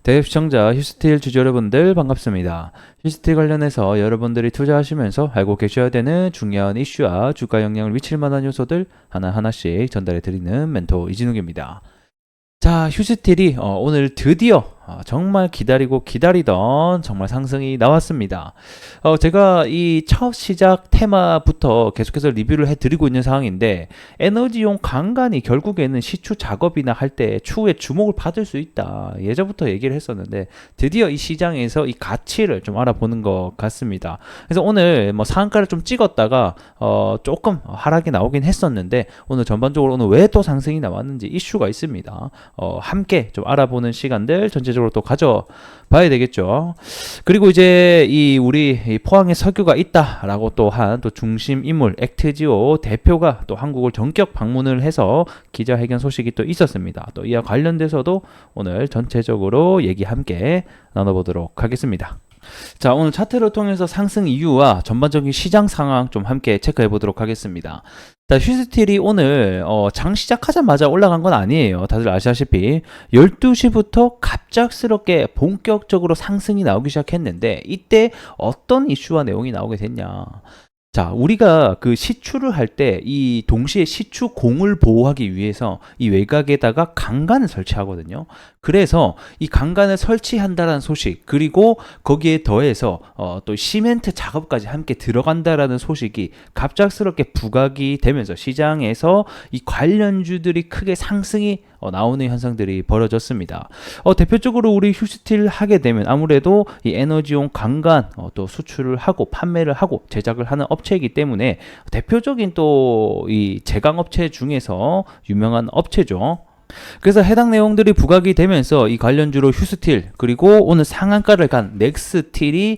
대회 시청자 휴스틸 주주 여러분들 반갑습니다. 휴스틸 관련해서 여러분들이 투자하시면서 알고 계셔야 되는 중요한 이슈와 주가 영향을 미칠 만한 요소들 하나하나씩 전달해 드리는 멘토 이진욱입니다. 자, 휴스틸이 오늘 드디어 정말 기다리고 기다리던 정말 상승이 나왔습니다. 제가 이 첫 시작 테마부터 계속해서 리뷰를 해드리고 있는 상황인데, 에너지용 강간이 결국에는 시추 작업이나 할 때 추후에 주목을 받을 수 있다, 예전부터 얘기를 했었는데 드디어 이 시장에서 이 가치를 좀 알아보는 것 같습니다. 그래서 오늘 뭐 상한가를 좀 찍었다가 조금 하락이 나오긴 했었는데, 오늘 전반적으로 오늘 왜 또 상승이 나왔는지 이슈가 있습니다. 함께 좀 알아보는 시간들 전체적으로 또 가져봐야 되겠죠. 그리고 이제 우리 포항에 석유가 있다라고 또 한 또 중심 인물 액트지오 대표가 또 한국을 전격 방문을 해서 기자회견 소식이 또 있었습니다. 또 이와 관련돼서도 오늘 전체적으로 얘기 함께 나눠보도록 하겠습니다. 자, 오늘 차트를 통해서 상승 이유와 전반적인 시장 상황 좀 함께 체크해 보도록 하겠습니다. 자, 휴스틸이 오늘 장 시작하자마자 올라간 건 아니에요. 다들 아시다시피 12시부터 갑작스럽게 본격적으로 상승이 나오기 시작했는데, 이때 어떤 이슈와 내용이 나오게 됐냐. 자, 우리가 그 시추를 할 때 이 동시에 시추 공을 보호하기 위해서 이 외곽에다가 강간을 설치하거든요. 그래서 이 강간을 설치한다라는 소식, 그리고 거기에 더해서 또 시멘트 작업까지 함께 들어간다라는 소식이 갑작스럽게 부각이 되면서 시장에서 이 관련주들이 크게 상승이 나오는 현상들이 벌어졌습니다. 대표적으로 우리 휴스틸 하게 되면 아무래도 이 에너지용 강간 또 수출을 하고 판매를 하고 제작을 하는 업체이기 때문에 대표적인 또 이 제강 업체 중에서 유명한 업체죠. 그래서 해당 내용들이 부각이 되면서 이 관련주로 휴스틸, 그리고 오늘 상한가를 간 넥스틸이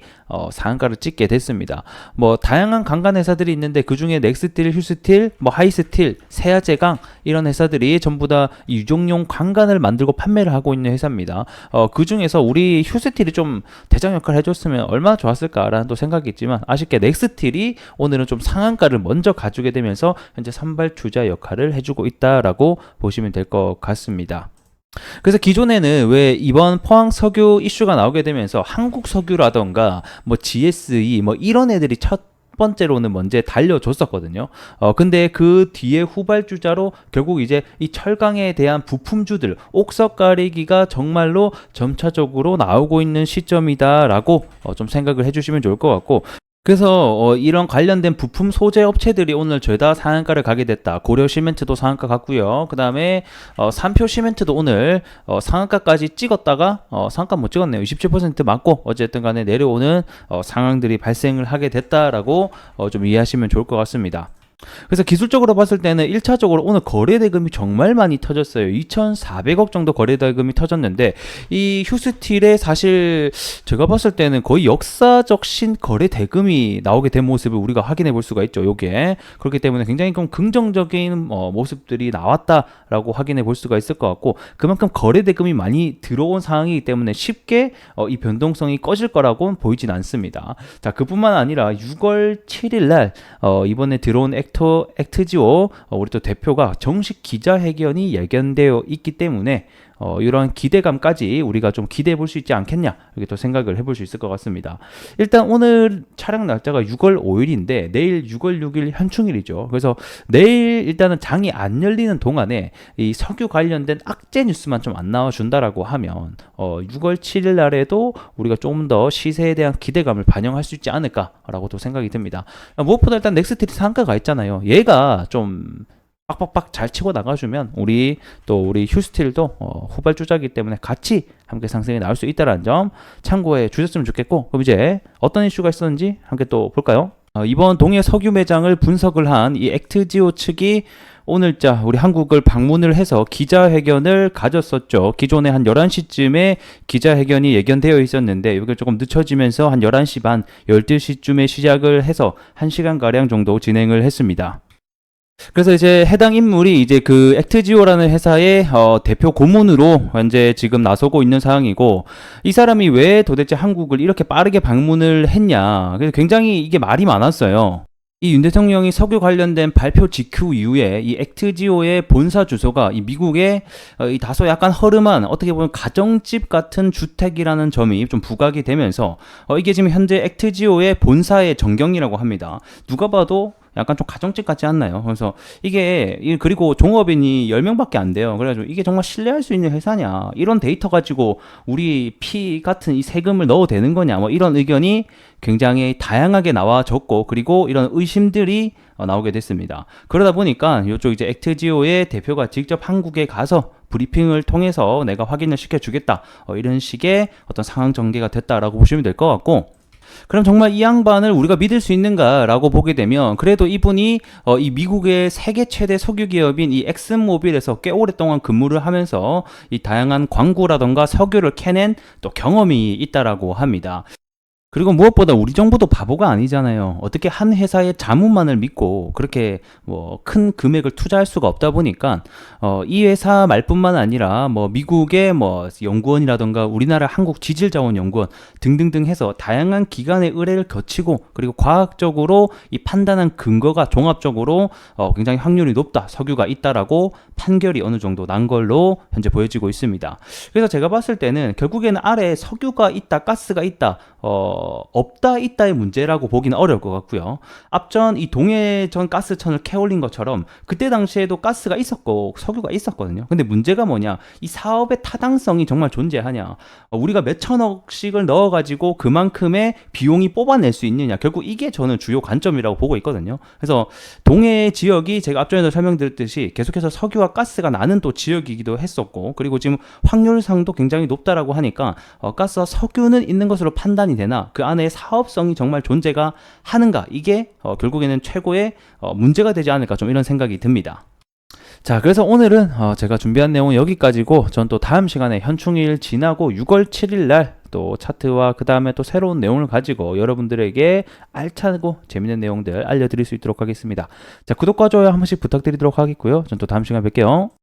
상한가를 찍게 됐습니다. 뭐 다양한 강간 회사들이 있는데 그 중에 넥스틸, 휴스틸, 뭐 하이스틸, 세아제강 이런 회사들이 전부 다 유종용 강간을 만들고 판매를 하고 있는 회사입니다. 그 중에서 우리 휴스틸이 좀 대장 역할을 해줬으면 얼마나 좋았을까라는 또 생각이 있지만, 아쉽게 넥스틸이 오늘은 좀 상한가를 먼저 가지게 되면서 현재 선발 주자 역할을 해주고 있다라고 보시면 될 것 같습니다. 그래서 기존에는 왜 이번 포항 석유 이슈가 나오게 되면서 한국 석유라던가 뭐 GSE 뭐 이런 애들이 첫 번째로는 먼저 달려줬었거든요. 근데 그 뒤에 후발주자로 결국 이제 이 철강에 대한 부품주들, 옥석 가리기가 정말로 점차적으로 나오고 있는 시점이다라고 좀 생각을 해주시면 좋을 것 같고, 그래서 이런 관련된 부품 소재 업체들이 오늘 죄다 상한가를 가게 됐다. 고려 시멘트도 상한가 갔고요. 그 다음에 삼표 시멘트도 오늘 상한가까지 찍었다가 상한가 못 찍었네요. 27% 맞고 어쨌든 간에 내려오는 상황들이 발생을 하게 됐다라고 좀 이해하시면 좋을 것 같습니다. 그래서 기술적으로 봤을 때는 1차적으로 오늘 거래대금이 정말 많이 터졌어요. 2,400억 정도 거래대금이 터졌는데, 이 휴스틸에 사실 제가 봤을 때는 거의 역사적 신거래대금이 나오게 된 모습을 우리가 확인해 볼 수가 있죠. 요게 그렇기 때문에 굉장히 좀 긍정적인 모습들이 나왔다라고 확인해 볼 수가 있을 것 같고, 그만큼 거래대금이 많이 들어온 상황이기 때문에 쉽게 이 변동성이 꺼질 거라고는 보이진 않습니다. 자, 그뿐만 아니라 6월 7일 날 이번에 들어온 액트지오 우리 또 대표가 정식 기자회견이 예견되어 있기 때문에 이러한 기대감까지 우리가 좀 기대해 볼 수 있지 않겠냐, 이렇게 또 생각을 해볼 수 있을 것 같습니다. 일단 오늘 촬영 날짜가 6월 5일인데 내일 6월 6일 현충일이죠. 그래서 내일 일단은 장이 안 열리는 동안에 이 석유 관련된 악재 뉴스만 좀 안 나와준다라고 하면 6월 7일 날에도 우리가 좀 더 시세에 대한 기대감을 반영할 수 있지 않을까라고 또 생각이 듭니다. 무엇보다 일단 넥스틸이 상한가가 있잖아요. 얘가 좀 빡빡빡 잘 치고 나가주면 우리 휴스틸도 후발주자이기 때문에 같이 함께 상승이 나올 수 있다는 점 참고해 주셨으면 좋겠고, 그럼 이제 어떤 이슈가 있었는지 함께 또 볼까요? 이번 동해 석유 매장을 분석을 한 이 액트지오 측이 오늘자 우리 한국을 방문을 해서 기자회견을 가졌었죠. 기존에 한 11시쯤에 기자회견이 예견되어 있었는데 이게 조금 늦춰지면서 한 11시 반, 12시쯤에 시작을 해서 1시간가량 정도 진행을 했습니다. 그래서 이제 해당 인물이 이제 그 액트지오라는 회사의 대표 고문으로 현재 지금 나서고 있는 상황이고, 이 사람이 왜 도대체 한국을 이렇게 빠르게 방문을 했냐. 그래서 굉장히 이게 말이 많았어요. 이 윤 대통령이 석유 관련된 발표 직후 이후에 이 액트지오의 본사 주소가 이 미국의 이 다소 약간 허름한 어떻게 보면 가정집 같은 주택이라는 점이 좀 부각이 되면서 이게 지금 현재 액트지오의 본사의 전경이라고 합니다. 누가 봐도 약간 좀 가정집 같지 않나요? 그래서 그리고 종업인이 10명밖에 안 돼요. 그래가지고 이게 정말 신뢰할 수 있는 회사냐? 이런 데이터 가지고 우리 피 같은 이 세금을 넣어도 되는 거냐? 뭐 이런 의견이 굉장히 다양하게 나와졌고, 그리고 이런 의심들이 나오게 됐습니다. 그러다 보니까 이쪽 이제 액트지오의 대표가 직접 한국에 가서 브리핑을 통해서 내가 확인을 시켜주겠다. 이런 식의 어떤 상황 전개가 됐다라고 보시면 될 것 같고, 그럼 정말 이 양반을 우리가 믿을 수 있는가라고 보게 되면, 그래도 이분이 이 미국의 세계 최대 석유 기업인 이 엑슨모빌에서 꽤 오랫동안 근무를 하면서 이 다양한 광구라던가 석유를 캐낸 또 경험이 있다라고 합니다. 그리고 무엇보다 우리 정부도 바보가 아니잖아요. 어떻게 한 회사의 자문만을 믿고 그렇게 뭐 큰 금액을 투자할 수가 없다 보니까 이 회사 말뿐만 아니라 뭐 미국의 뭐 연구원이라던가 우리나라 한국지질자원연구원 등등등 해서 다양한 기관의 의뢰를 거치고, 그리고 과학적으로 이 판단한 근거가 종합적으로 굉장히 확률이 높다, 석유가 있다라고 판결이 어느 정도 난 걸로 현재 보여지고 있습니다. 그래서 제가 봤을 때는 결국에는 아래에 석유가 있다, 가스가 있다, 없다 있다의 문제라고 보기는 어려울 것 같고요. 앞전 이 동해전 가스천을 캐올린 것처럼 그때 당시에도 가스가 있었고 석유가 있었거든요. 근데 문제가 뭐냐, 이 사업의 타당성이 정말 존재하냐, 우리가 몇 천억씩을 넣어가지고 그만큼의 비용이 뽑아낼 수 있느냐, 결국 이게 저는 주요 관점이라고 보고 있거든요. 그래서 동해 지역이 제가 앞전에도 설명드렸듯이 계속해서 석유와 가스가 나는 또 지역이기도 했었고, 그리고 지금 확률상도 굉장히 높다라고 하니까 가스와 석유는 있는 것으로 판단이 되나, 그 안에 사업성이 정말 존재가 하는가, 이게 결국에는 최고의 문제가 되지 않을까, 좀 이런 생각이 듭니다. 자, 그래서 오늘은 제가 준비한 내용은 여기까지고, 전 또 다음 시간에 현충일 지나고 6월 7일 날 또 차트와 그 다음에 또 새로운 내용을 가지고 여러분들에게 알차고 재밌는 내용들 알려드릴 수 있도록 하겠습니다. 자, 구독과 좋아요 한 번씩 부탁드리도록 하겠고요. 전 또 다음 시간에 뵐게요.